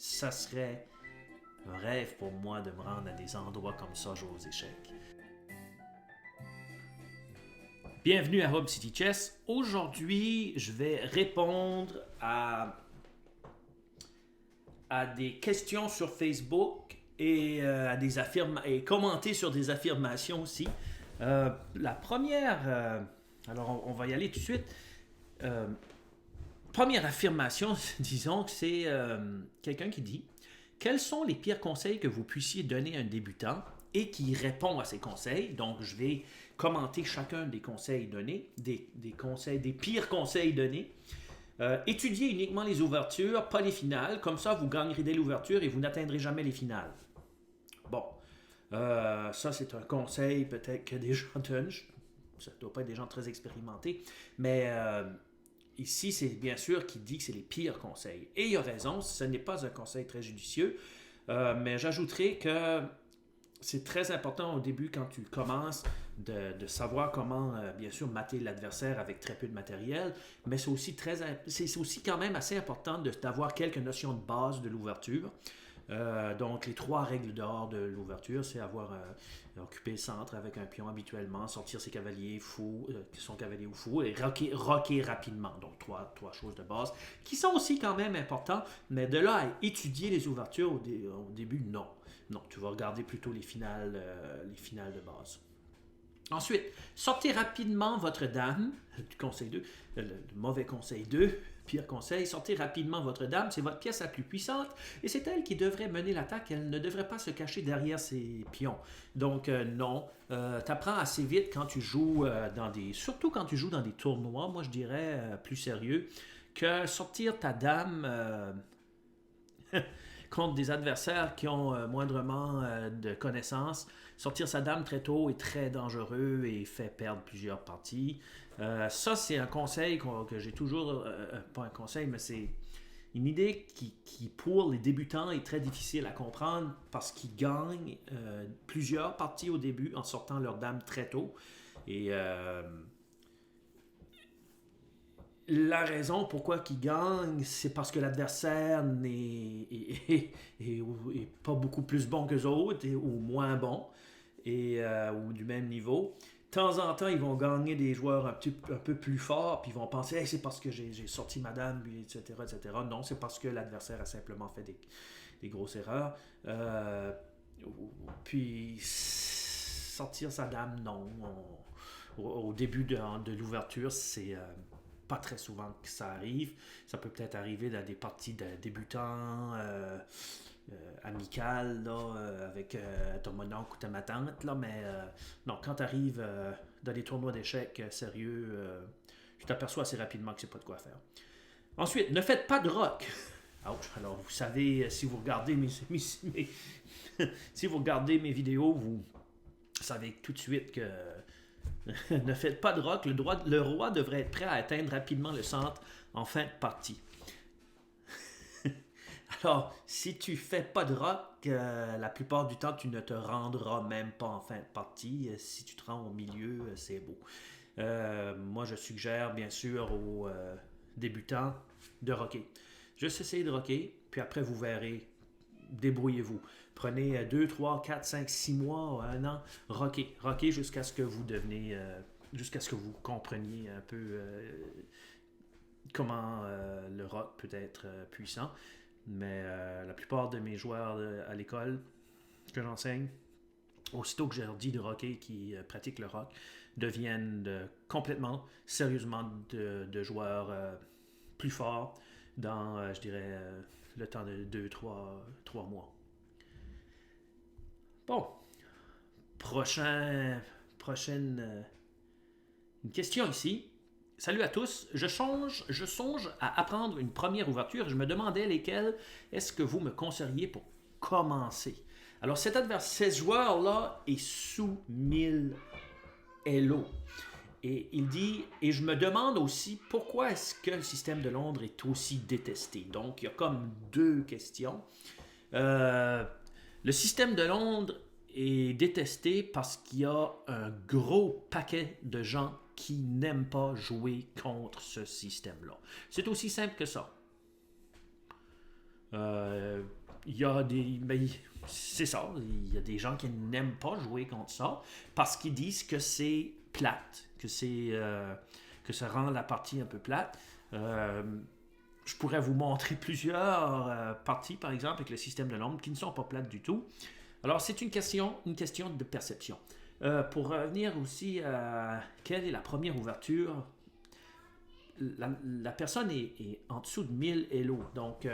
ça serait un rêve pour moi de me rendre à des endroits comme ça, jouer aux échecs. Bienvenue à Hub City Chess. Aujourd'hui, je vais répondre à des questions sur Facebook et et commenter sur des affirmations aussi. La première, alors on va y aller tout de suite. Première affirmation, disons que c'est quelqu'un qui dit: quels sont les pires conseils que vous puissiez donner à un débutant, et qui répond à ces conseils. Donc, je vais commenter chacun des conseils donnés, des pires conseils donnés. Étudiez uniquement les ouvertures, pas les finales. Comme ça, vous gagnerez dès l'ouverture et vous n'atteindrez jamais les finales. Bon, ça c'est un conseil peut-être que des gens donnent. Ça ne doit pas être des gens très expérimentés, mais ici, c'est bien sûr qu'il dit que c'est les pires conseils. Et il a raison, ce n'est pas un conseil très judicieux, mais j'ajouterai que c'est très important au début, quand tu commences, de savoir comment, bien sûr, mater l'adversaire avec très peu de matériel, mais c'est aussi quand même assez important d'avoir quelques notions de base de l'ouverture. Donc, les 3 règles d'or de l'ouverture, c'est occuper le centre avec un pion habituellement, sortir ses cavaliers fous, son cavalier ou fou, et rocker rapidement. Donc, trois choses de base qui sont aussi quand même importantes, mais de là à étudier les ouvertures au début, non. Non, tu vas regarder plutôt les finales de base. Ensuite, sortez rapidement votre dame, conseil 2, le mauvais conseil 2, pire conseil, sortez rapidement votre dame, c'est votre pièce la plus puissante et c'est elle qui devrait mener l'attaque, elle ne devrait pas se cacher derrière ses pions. Donc non, t'apprends assez vite quand tu joues surtout quand tu joues dans des tournois, moi je dirais plus sérieux, que sortir ta dame contre des adversaires qui ont moindrement de connaissances. Sortir sa dame très tôt est très dangereux et fait perdre plusieurs parties. Ça, c'est un conseil que j'ai toujours... pas un conseil, mais c'est une idée qui, pour les débutants, est très difficile à comprendre parce qu'ils gagnent plusieurs parties au début en sortant leur dame très tôt. Et... la raison pourquoi ils gagnent, c'est parce que l'adversaire est pas beaucoup plus bon qu'eux autres ou moins bon ou du même niveau. De temps en temps, ils vont gagner des joueurs un peu plus forts, puis ils vont penser hey, c'est parce que j'ai sorti madame, etc., etc. Non, c'est parce que l'adversaire a simplement fait des grosses erreurs. Puis sortir sa dame, non. Au début de l'ouverture, c'est pas très souvent que ça arrive. Ça peut peut-être arriver dans des parties de débutants amicales là, avec ton mononcle ou ta tante, là, mais non, quand tu arrives dans des tournois d'échecs sérieux, tu t'aperçois assez rapidement que c'est pas de quoi faire. Ensuite, ne faites pas de rock. Ouch. Alors, vous savez, si vous regardez si vous regardez mes vidéos, vous savez tout de suite que ne faites pas de rock. Le roi devrait être prêt à atteindre rapidement le centre en fin de partie. Alors, si tu fais pas de rock, la plupart du temps, tu ne te rendras même pas en fin de partie. Si tu te rends au milieu, c'est beau. Moi, je suggère bien sûr aux débutants de rocker. Juste essayer de rocker, puis après, vous verrez. Débrouillez-vous. Prenez 2, 3, 4, 5, 6 mois, 1 an, rockez jusqu'à ce que vous devenez, jusqu'à ce que vous compreniez un peu comment le rock peut être puissant. Mais la plupart de mes joueurs à l'école que j'enseigne, aussitôt que je leur dis de rocker, qui pratiquent le rock, deviennent complètement, sérieusement de joueurs plus forts dans, je dirais, le temps de 2-3 mois. Bon. Prochaine une question ici. Salut à tous. Je songe à apprendre une première ouverture. Je me demandais lesquelles est-ce que vous me conseilleriez pour commencer. Alors, ce joueur-là est sous 1000 Elo. Et il dit, et je me demande aussi pourquoi est-ce que le système de Londres est aussi détesté. Donc, il y a comme 2 questions. Le système de Londres est détesté parce qu'il y a un gros paquet de gens qui n'aiment pas jouer contre ce système-là. C'est aussi simple que ça. il y a des... ben, c'est ça, il y a des gens qui n'aiment pas jouer contre ça parce qu'ils disent que c'est plate, que ça rend la partie un peu plate. Je pourrais vous montrer plusieurs parties, par exemple, avec le système de l'ombre qui ne sont pas plates du tout. Alors, c'est une question de perception. Pour revenir aussi à quelle est la première ouverture, la personne est en dessous de 1000 Elo. Donc,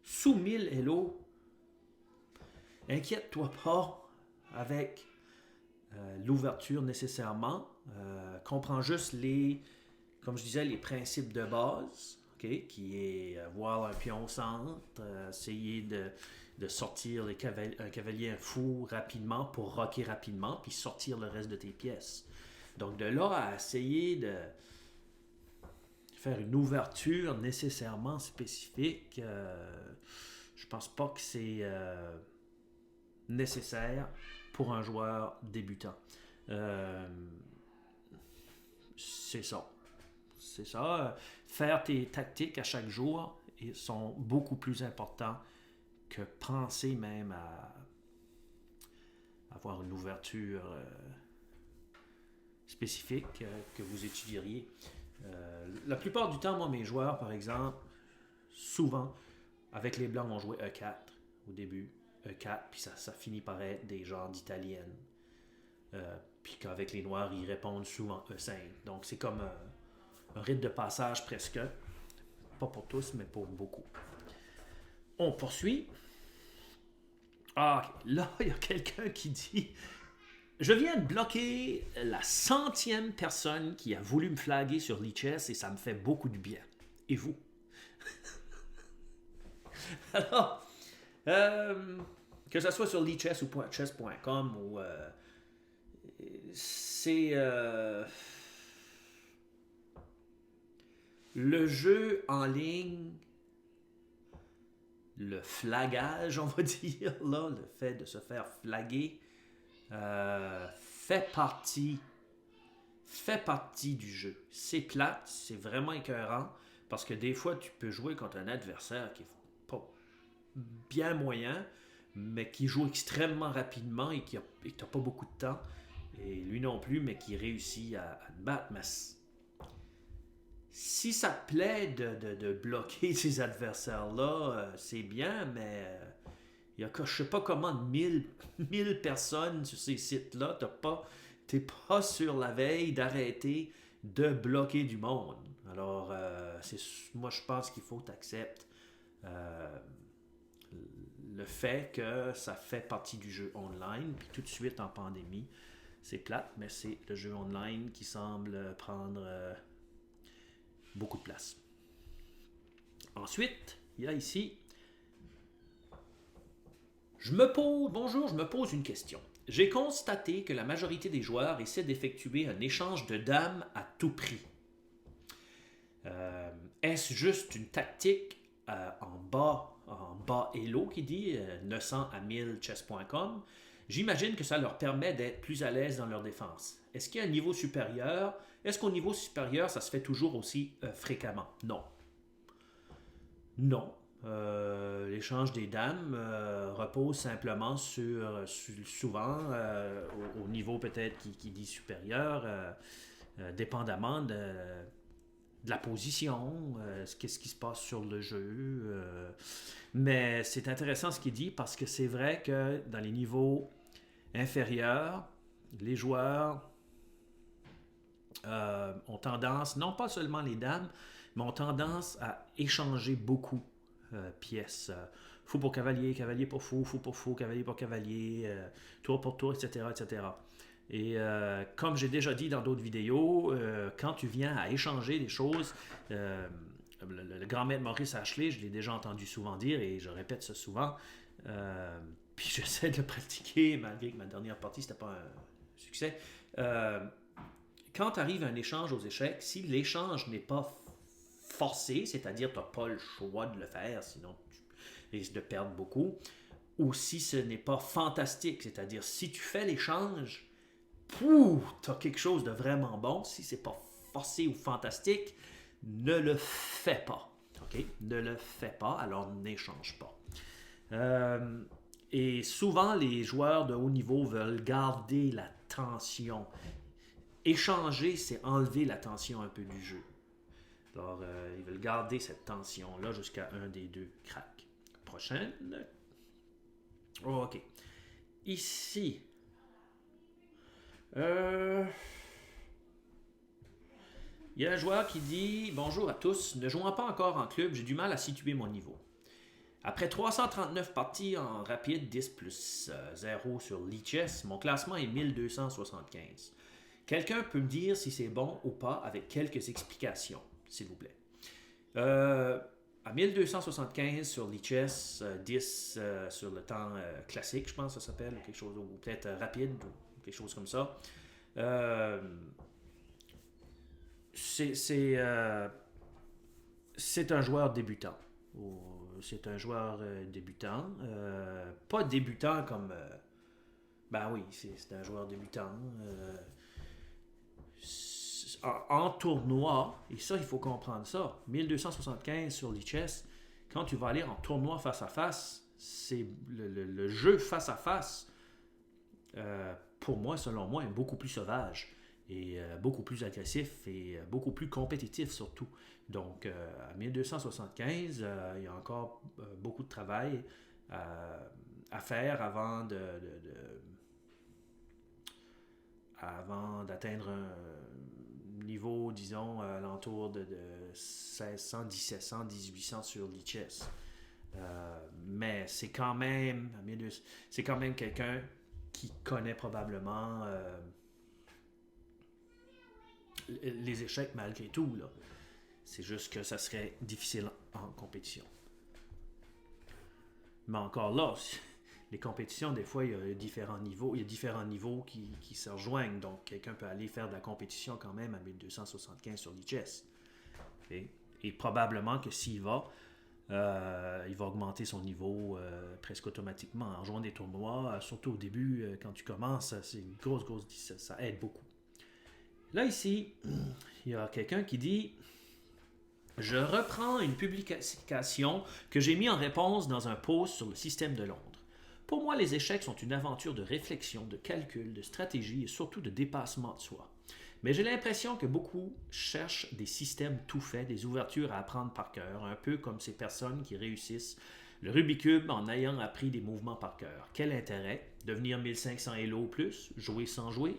sous 1000 Elo, inquiète-toi pas avec l'ouverture nécessairement. Comprends juste comme je disais, les principes de base, okay, qui est avoir un pion au centre, essayer de sortir un cavalier fou rapidement pour rocker rapidement, puis sortir le reste de tes pièces. Donc de là à essayer de faire une ouverture nécessairement spécifique, je pense pas que c'est nécessaire pour un joueur débutant. C'est ça. C'est ça. Faire tes tactiques à chaque jour sont beaucoup plus importants que penser même à avoir une ouverture spécifique que vous étudieriez. La plupart du temps, moi, mes joueurs, par exemple, souvent, avec les blancs, vont jouer E4 au début. E4, puis ça finit par être des genres d'italiennes. Puis qu'avec les noirs, ils répondent souvent E5. Donc, c'est comme un rite de passage presque. Pas pour tous, mais pour beaucoup. On poursuit. Ah, là, il y a quelqu'un qui dit « Je viens de bloquer la 100e personne qui a voulu me flaguer sur Lichess et ça me fait beaucoup de bien. Et vous? » Alors, que ce soit sur Lichess ou chess.com ou... c'est... le jeu en ligne, le flagage, on va dire, là, le fait de se faire flaguer, fait partie du jeu. C'est plate, c'est vraiment écœurant, parce que des fois, tu peux jouer contre un adversaire qui est pas bien moyen, mais qui joue extrêmement rapidement et qui n'a pas beaucoup de temps, et lui non plus, mais qui réussit à te battre. Mais si ça te plaît de bloquer ces adversaires-là, c'est bien, mais il y a je sais pas comment 1000 personnes sur ces sites-là, t'es pas sur la veille d'arrêter de bloquer du monde. Alors, moi je pense qu'il faut t'accepter le fait que ça fait partie du jeu online, puis tout de suite en pandémie, c'est plate, mais c'est le jeu online qui semble prendre beaucoup de place. Ensuite, il y a ici... Bonjour, je me pose une question. J'ai constaté que la majorité des joueurs essaient d'effectuer un échange de dames à tout prix. Est-ce juste une tactique en bas Elo qui dit 900 à 1000 chess.com? J'imagine que ça leur permet d'être plus à l'aise dans leur défense. Est-ce qu'il y a un niveau supérieur? Est-ce qu'au niveau supérieur, ça se fait toujours aussi fréquemment? Non. Non. L'échange des dames repose simplement souvent au niveau peut-être qui dit supérieur, dépendamment de la position, qu'est-ce qui se passe sur le jeu. Mais c'est intéressant ce qu'il dit parce que c'est vrai que dans les niveaux inférieurs, les joueurs ont tendance, non pas seulement les dames, mais ont tendance à échanger beaucoup pièces. Fou pour cavalier, cavalier pour fou, fou pour fou, cavalier pour cavalier, tour pour tour, etc. etc. Et comme j'ai déjà dit dans d'autres vidéos, quand tu viens à échanger des choses, le grand maître Maurice Ashley, je l'ai déjà entendu souvent dire et je répète ça souvent, puis j'essaie de le pratiquer malgré que ma dernière partie c'était pas un succès. Quand arrive un échange aux échecs, si l'échange n'est pas forcé, c'est-à-dire tu n'as pas le choix de le faire, sinon tu risques de perdre beaucoup, ou si ce n'est pas fantastique, c'est-à-dire si tu fais l'échange, tu as quelque chose de vraiment bon, si c'est pas forcé ou fantastique, ne le fais pas. OK? Okay? Ne le fais pas, alors n'échange pas. Et souvent, les joueurs de haut niveau veulent garder la tension. Échanger, c'est enlever la tension un peu du jeu. Alors, ils veulent garder cette tension-là jusqu'à un des deux cracks. Prochaine. Oh, OK. Ici. Il y a un joueur qui dit « Bonjour à tous, ne jouant pas encore en club, j'ai du mal à situer mon niveau. Après 339 parties en rapide 10 plus 0 sur Lichess, mon classement est 1275. Quelqu'un peut me dire si c'est bon ou pas avec quelques explications, s'il vous plaît. À 1275 sur Lichess, 10 sur le temps classique, je pense que ça s'appelle, ou quelque chose, ou peut-être rapide, ou quelque chose comme ça. C'est un joueur débutant. C'est un joueur débutant. Pas débutant comme... ben oui, c'est un joueur débutant. En tournoi, et ça, il faut comprendre ça, 1275 sur Lichess, quand tu vas aller en tournoi face à face, c'est le jeu face à face, pour moi, selon moi, est beaucoup plus sauvage et beaucoup plus agressif et beaucoup plus compétitif surtout. Donc, à 1275, il y a encore beaucoup de travail à faire avant d'atteindre un niveau, disons, alentour de 1600, 1700, 1800 sur Lichess. Mais c'est quand même quelqu'un qui connaît probablement les échecs malgré tout, là. C'est juste que ça serait difficile en compétition. Mais encore là, les compétitions, des fois, il y a différents niveaux qui se rejoignent. Donc, quelqu'un peut aller faire de la compétition quand même à 1275 sur Lichess. Okay? Et probablement que s'il va, il va augmenter son niveau presque automatiquement en jouant des tournois. Surtout au début, quand tu commences, c'est une grosse, ça aide beaucoup. Là, ici, il y a quelqu'un qui dit... Je reprends une publication que j'ai mis en réponse dans un post sur le système de Londres. Pour moi, les échecs sont une aventure de réflexion, de calcul, de stratégie et surtout de dépassement de soi. Mais j'ai l'impression que beaucoup cherchent des systèmes tout faits, des ouvertures à apprendre par cœur, un peu comme ces personnes qui réussissent le Rubik's Cube en ayant appris des mouvements par cœur. Quel intérêt? Devenir 1500 Elo ou plus? Jouer sans jouer?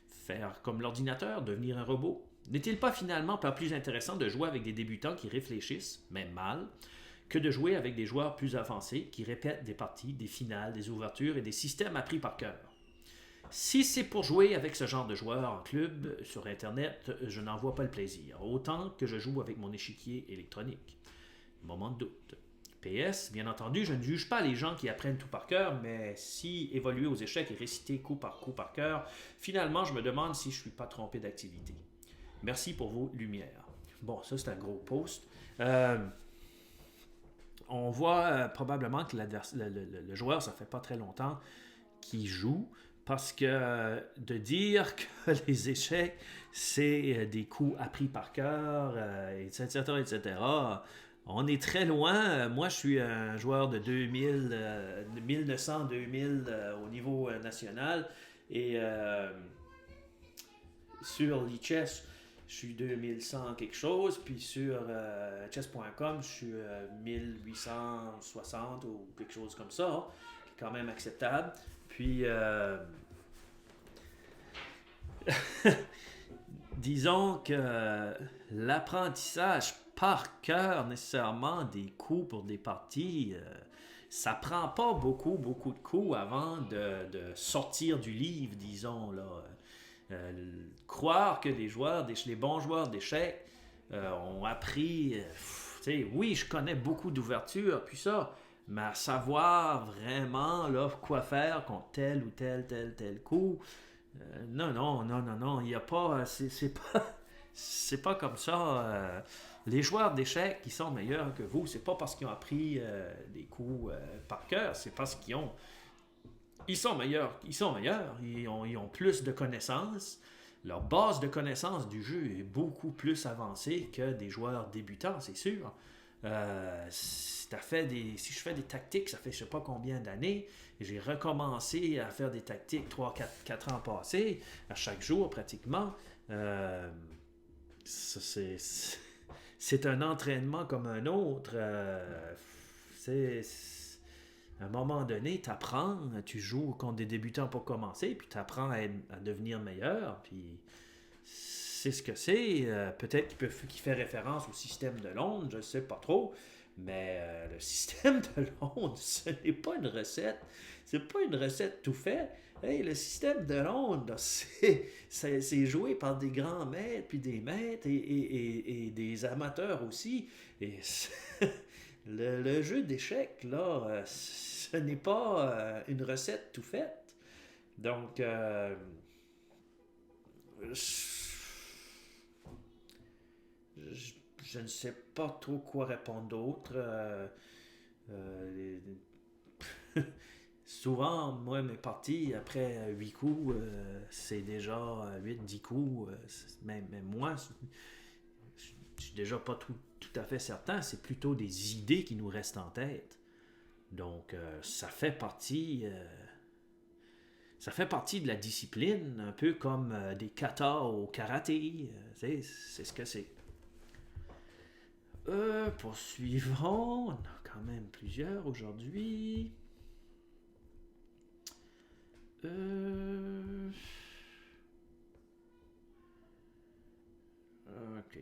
Faire comme l'ordinateur? Devenir un robot? N'est-il pas finalement pas plus intéressant de jouer avec des débutants qui réfléchissent, même mal, que de jouer avec des joueurs plus avancés qui répètent des parties, des finales, des ouvertures et des systèmes appris par cœur? Si c'est pour jouer avec ce genre de joueurs en club, sur Internet, je n'en vois pas le plaisir, autant que je joue avec mon échiquier électronique. Moment de doute. PS, bien entendu, je ne juge pas les gens qui apprennent tout par cœur, mais si évoluer aux échecs et réciter coup par cœur, finalement, je me demande si je ne suis pas trompé d'activité. Merci pour vos lumières. Bon, ça c'est un gros post. On voit probablement que le joueur, ça fait pas très longtemps qu'il joue, parce que de dire que les échecs, c'est des coups appris par cœur, etc., etc., on est très loin. Moi, je suis un joueur de 1900-2000 au niveau national, et sur Lichess, je suis 2100 quelque chose, puis sur chess.com, je suis 1860 ou quelque chose comme ça, qui est quand même acceptable. Puis, disons que l'apprentissage par cœur, nécessairement, des coups pour des parties, ça prend pas beaucoup de coups avant de sortir du livre, disons, là. Croire que les bons joueurs d'échecs ont appris, oui, je connais beaucoup d'ouvertures, puis ça, mais à savoir vraiment là, quoi faire contre tel ou tel coup, non, il n'y a pas, c'est pas comme ça. Les joueurs d'échecs qui sont meilleurs que vous, c'est pas parce qu'ils ont appris des coups par cœur, c'est parce qu'ils ont Ils sont meilleurs. Ils ont plus de connaissances. Leur base de connaissances du jeu est beaucoup plus avancée que des joueurs débutants, c'est sûr. Si je fais des tactiques, ça fait je sais pas combien d'années, et j'ai recommencé à faire des tactiques 3, 4 ans passés, à chaque jour pratiquement. Ça, c'est un entraînement comme un autre. À un moment donné, tu apprends, tu joues contre des débutants pour commencer, puis tu apprends à devenir meilleur, puis c'est ce que c'est. Peut-être qu'il fait référence au système de Londres, je ne sais pas trop, mais le système de Londres, ce n'est pas une recette. C'est pas une recette tout fait. Hey, le système de Londres, c'est joué par des grands maîtres, puis des maîtres et des amateurs aussi. Et le jeu d'échecs, là, ce n'est pas une recette tout faite. Donc, je ne sais pas trop quoi répondre d'autre. Euh, Souvent, moi, mes parties, après 8 coups, c'est déjà 8, 10 coups. Même moi, je suis déjà pas tout à fait certain. C'est plutôt des idées qui nous restent en tête. Donc, ça fait partie de la discipline, un peu comme des katas au karaté. C'est ce que c'est. Poursuivons. On a quand même plusieurs aujourd'hui. Ok.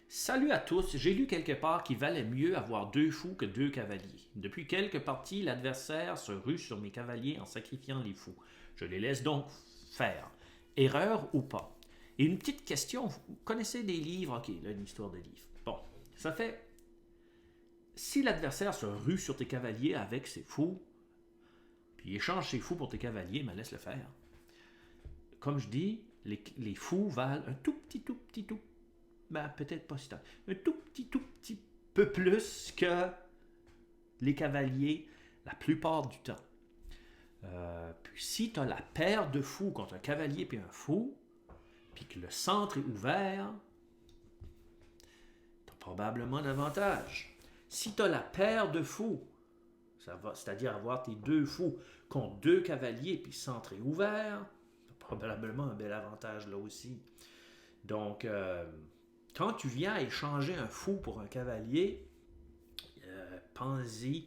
Salut à tous. J'ai lu quelque part qu'il valait mieux avoir 2 fous que 2 cavaliers. Depuis quelques parties, l'adversaire se rue sur mes cavaliers en sacrifiant les fous. Je les laisse donc faire. Erreur ou pas? Et une petite question. Vous connaissez des livres? Ok, là, une histoire de livre. Bon, ça fait... Si l'adversaire se rue sur tes cavaliers avec ses fous, puis échange ses fous pour tes cavaliers, mais laisse le faire. Comme je dis, les fous valent un tout petit, ben peut-être pas si tant, un tout petit peu plus que les cavaliers la plupart du temps. Puis si tu as la paire de fous contre un cavalier puis un fou, puis que le centre est ouvert, tu as probablement l'avantage. Si tu as la paire de fous, c'est-à-dire avoir tes 2 fous contre 2 cavaliers puis centre est ouvert, tu as probablement un bel avantage là aussi. Donc, quand tu viens à échanger un fou pour un cavalier, pense-y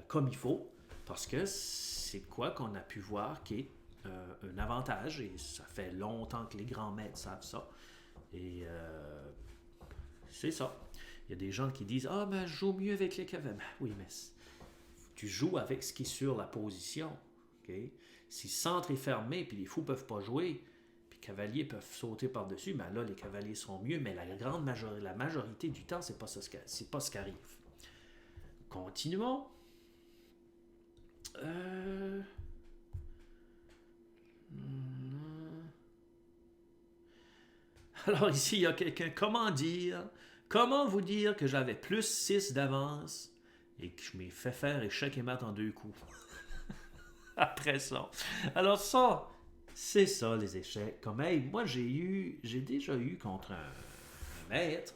comme il faut, parce que c'est quoi qu'on a pu voir qui est un avantage, et ça fait longtemps que les grands maîtres savent ça. Et c'est ça. Il y a des gens qui disent « Ah, ben, je joue mieux avec les cavaliers. » Oui, mais tu joues avec ce qui est sur la position. Okay? Si le centre est fermé, puis les fous ne peuvent pas jouer, puis les cavaliers peuvent sauter par-dessus, ben là, les cavaliers sont mieux, mais la majorité du temps, c'est pas ce qui arrive. Continuons. Alors ici, il y a quelqu'un. Comment vous dire que j'avais plus 6 d'avance et que je m'ai fait faire échec et mat en 2 coups? Après ça. Alors ça, c'est ça les échecs. Comme, hey, moi j'ai déjà eu contre un maître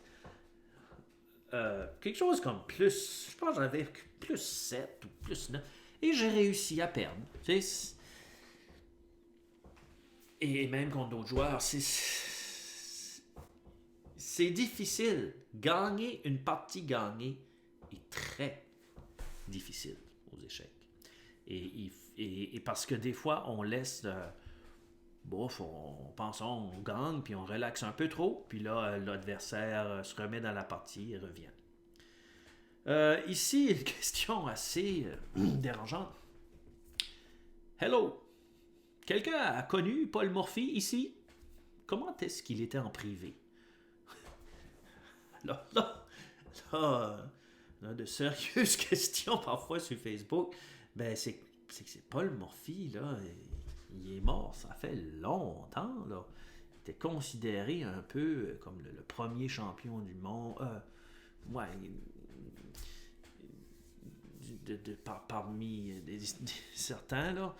quelque chose comme plus, je pense que j'avais plus 7 ou plus 9, et j'ai réussi à perdre. Et même contre d'autres joueurs, c'est difficile. Gagner une partie gagnée est très difficile aux échecs. Et parce que des fois, on laisse... on pense on gagne, puis on relaxe un peu trop, puis là, l'adversaire se remet dans la partie et revient. Ici, une question assez dérangeante. Hello! Quelqu'un a connu Paul Morphy ici? Comment est-ce qu'il était en privé? Là, on a de sérieuses questions parfois sur Facebook. Ben, c'est que Paul Morphy, là, il est mort, ça fait longtemps, là. Il était considéré un peu comme le premier champion du monde. Ouais, parmi certains, là.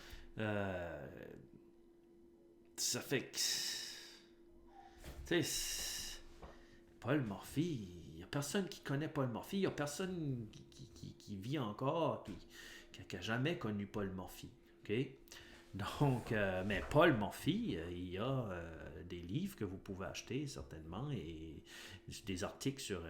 Ça fait que... Tu sais, Paul Morphy, il n'y a personne qui connaît Paul Morphy. Il n'y a personne qui vit encore, qui n'a jamais connu Paul Morphy. OK? Donc, mais Paul Morphy, il y a des livres que vous pouvez acheter certainement et des articles sur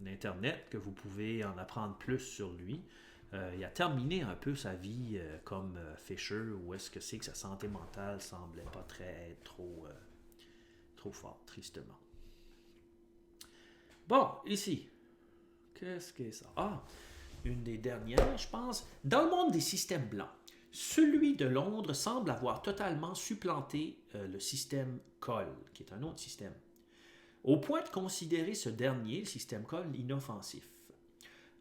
Internet que vous pouvez en apprendre plus sur lui. Il a terminé un peu sa vie comme Fisher, où est-ce que c'est que sa santé mentale semblait pas très trop forte, tristement. Bon, ici, qu'est-ce que c'est ça? Ah, une des dernières, je pense. Dans le monde des systèmes blancs, celui de Londres semble avoir totalement supplanté le système Cole, qui est un autre système, au point de considérer ce dernier, le système Cole, inoffensif.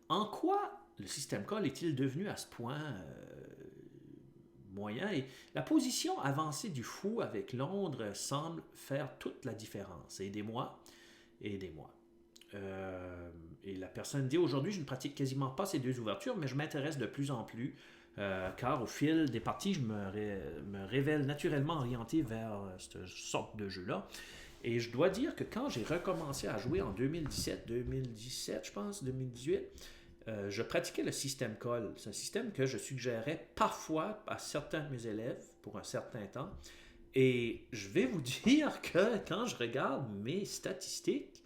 En quoi le système Cole est-il devenu à ce point moyen? Et la position avancée du fou avec Londres semble faire toute la différence. Aidez-moi, aidez-moi. Et la personne dit, aujourd'hui, je ne pratique quasiment pas ces deux ouvertures, mais je m'intéresse de plus en plus, car au fil des parties, je me révèle naturellement orienté vers cette sorte de jeu-là. Et je dois dire que quand j'ai recommencé à jouer en 2017, je pense, 2018, je pratiquais le système Cole. C'est un système que je suggérais parfois à certains de mes élèves pour un certain temps. Et je vais vous dire que quand je regarde mes statistiques,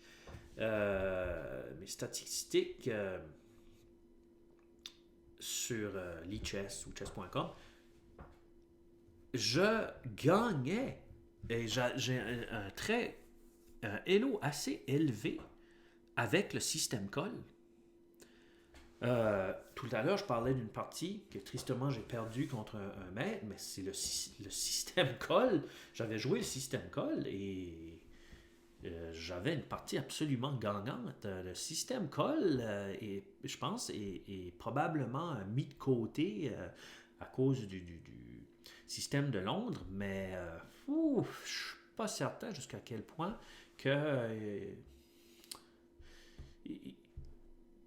sur l'e-chess ou chess.com, je gagnais et j'ai un elo assez élevé avec le système Cole. Tout à l'heure, je parlais d'une partie que tristement j'ai perdue contre un maître, mais c'est le système Cole. J'avais joué le système Cole et j'avais une partie absolument gagnante. Le système Cole, je pense, est probablement mis de côté à cause du système de Londres, mais je ne suis pas certain jusqu'à quel point que...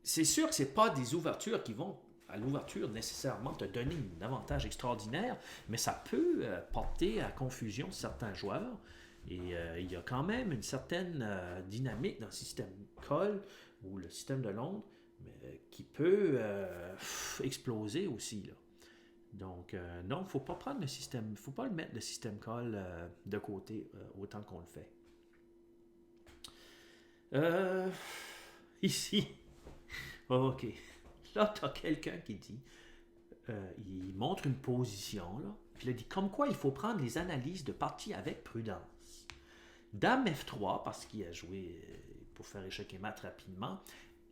c'est sûr que ce n'est pas des ouvertures qui vont à l'ouverture nécessairement te donner un avantage extraordinaire, mais ça peut porter à confusion certains joueurs. Et il y a quand même une certaine dynamique dans le système Cole ou le système de Londres qui peut exploser aussi. Là. Donc, non, il ne faut pas prendre le système, il ne faut pas le mettre le système Cole de côté autant qu'on le fait. Ici, ok. Là, tu as quelqu'un qui dit, il montre une position, là, puis il a dit comme quoi il faut prendre les analyses de partie avec prudence. Dame F3, parce qu'il a joué pour faire échec et mat rapidement,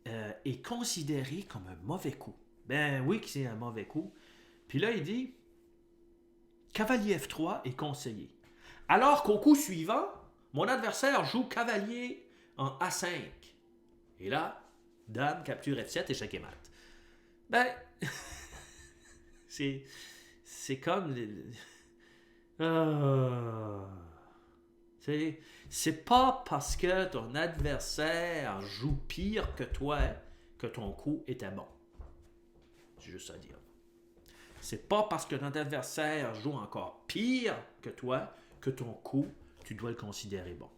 est considéré comme un mauvais coup. Ben oui que c'est un mauvais coup. Puis là, il dit, cavalier F3 est conseillé. Alors qu'au coup suivant, mon adversaire joue cavalier en A5. Et là, dame capture F7, échec et mat. Ben, c'est comme... C'est pas parce que ton adversaire joue pire que toi que ton coup était bon. C'est juste ça à dire. C'est pas parce que ton adversaire joue encore pire que toi que ton coup, tu dois le considérer bon.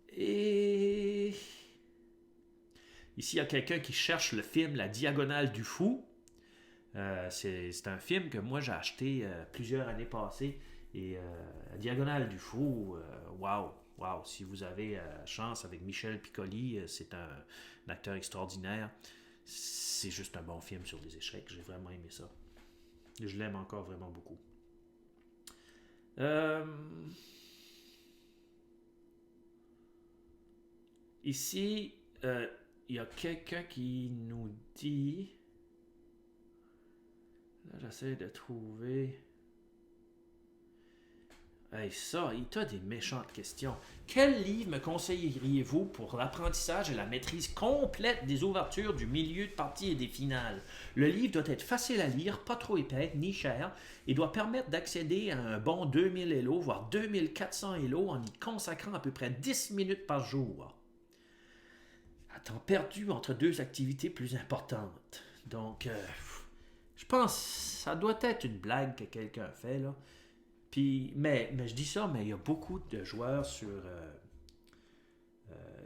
Et ici, il y a quelqu'un qui cherche le film La Diagonale du Fou. C'est un film que moi j'ai acheté plusieurs années passées. Et La Diagonale du Fou, wow, si vous avez chance avec Michel Piccoli, c'est un acteur extraordinaire. C'est juste un bon film sur les échecs. J'ai vraiment aimé ça. Et je l'aime encore vraiment beaucoup. Ici, il y a quelqu'un qui nous dit... Là, j'essaie de trouver... Hey, ça, il t'a des méchantes questions. Quel livre me conseilleriez-vous pour l'apprentissage et la maîtrise complète des ouvertures, du milieu de partie et des finales? Le livre doit être facile à lire, pas trop épais, ni cher, et doit permettre d'accéder à un bon 2000 Elo, voire 2400 Elo en y consacrant à peu près 10 minutes par jour. À temps perdu entre deux activités plus importantes. Donc, je pense que ça doit être une blague que quelqu'un fait, là. Puis, mais je dis ça, mais il y a beaucoup de joueurs sur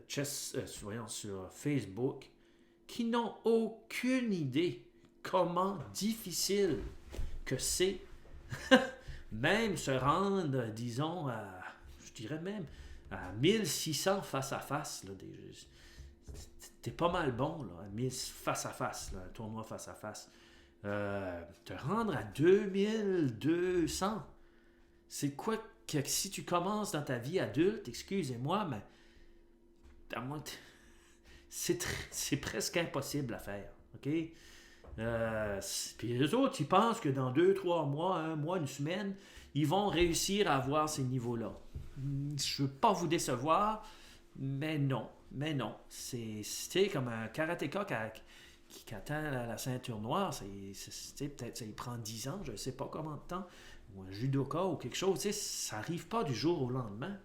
sur Facebook qui n'ont aucune idée comment difficile que c'est même se rendre, disons, je dirais même à 1600 face à face. Là, t'es pas mal bon là, à 1000 face à face, là, un tournoi face à face. Te rendre à 2200, c'est quoi que si tu commences dans ta vie adulte, excusez-moi, mais c'est presque impossible à faire. OK? Puis les autres, ils pensent que dans 2-3 mois, un mois, une semaine, ils vont réussir à avoir ces niveaux-là. Je veux pas vous décevoir, mais non. C'est comme un karatéka qui atteint la ceinture noire. Peut-être ça il prend 10 ans, je ne sais pas combien de temps. Ou un judoka ou quelque chose. Ça n'arrive pas du jour au lendemain.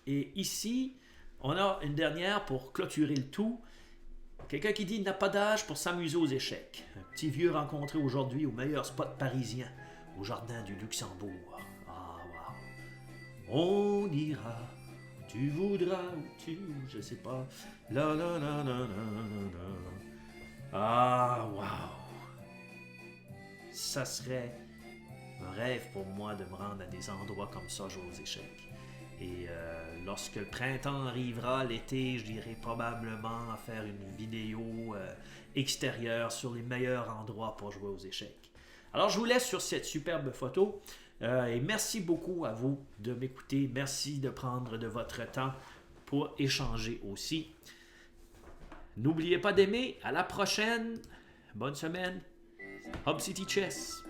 Et ici, on a une dernière pour clôturer le tout. Quelqu'un qui dit il n'a pas d'âge pour s'amuser aux échecs. Un petit vieux rencontré aujourd'hui au meilleur spot parisien, au jardin du Luxembourg. Ah, wow. On ira, tu voudras ou je sais pas. La la la la la la. Ah, wow. Ça serait un rêve pour moi de me rendre à des endroits comme ça, jouer aux échecs. Et lorsque le printemps arrivera, l'été, je dirais probablement faire une vidéo extérieure sur les meilleurs endroits pour jouer aux échecs. Alors, je vous laisse sur cette superbe photo. Et merci beaucoup à vous de m'écouter. Merci de prendre de votre temps pour échanger aussi. N'oubliez pas d'aimer. À la prochaine. Bonne semaine. Hub City Chess.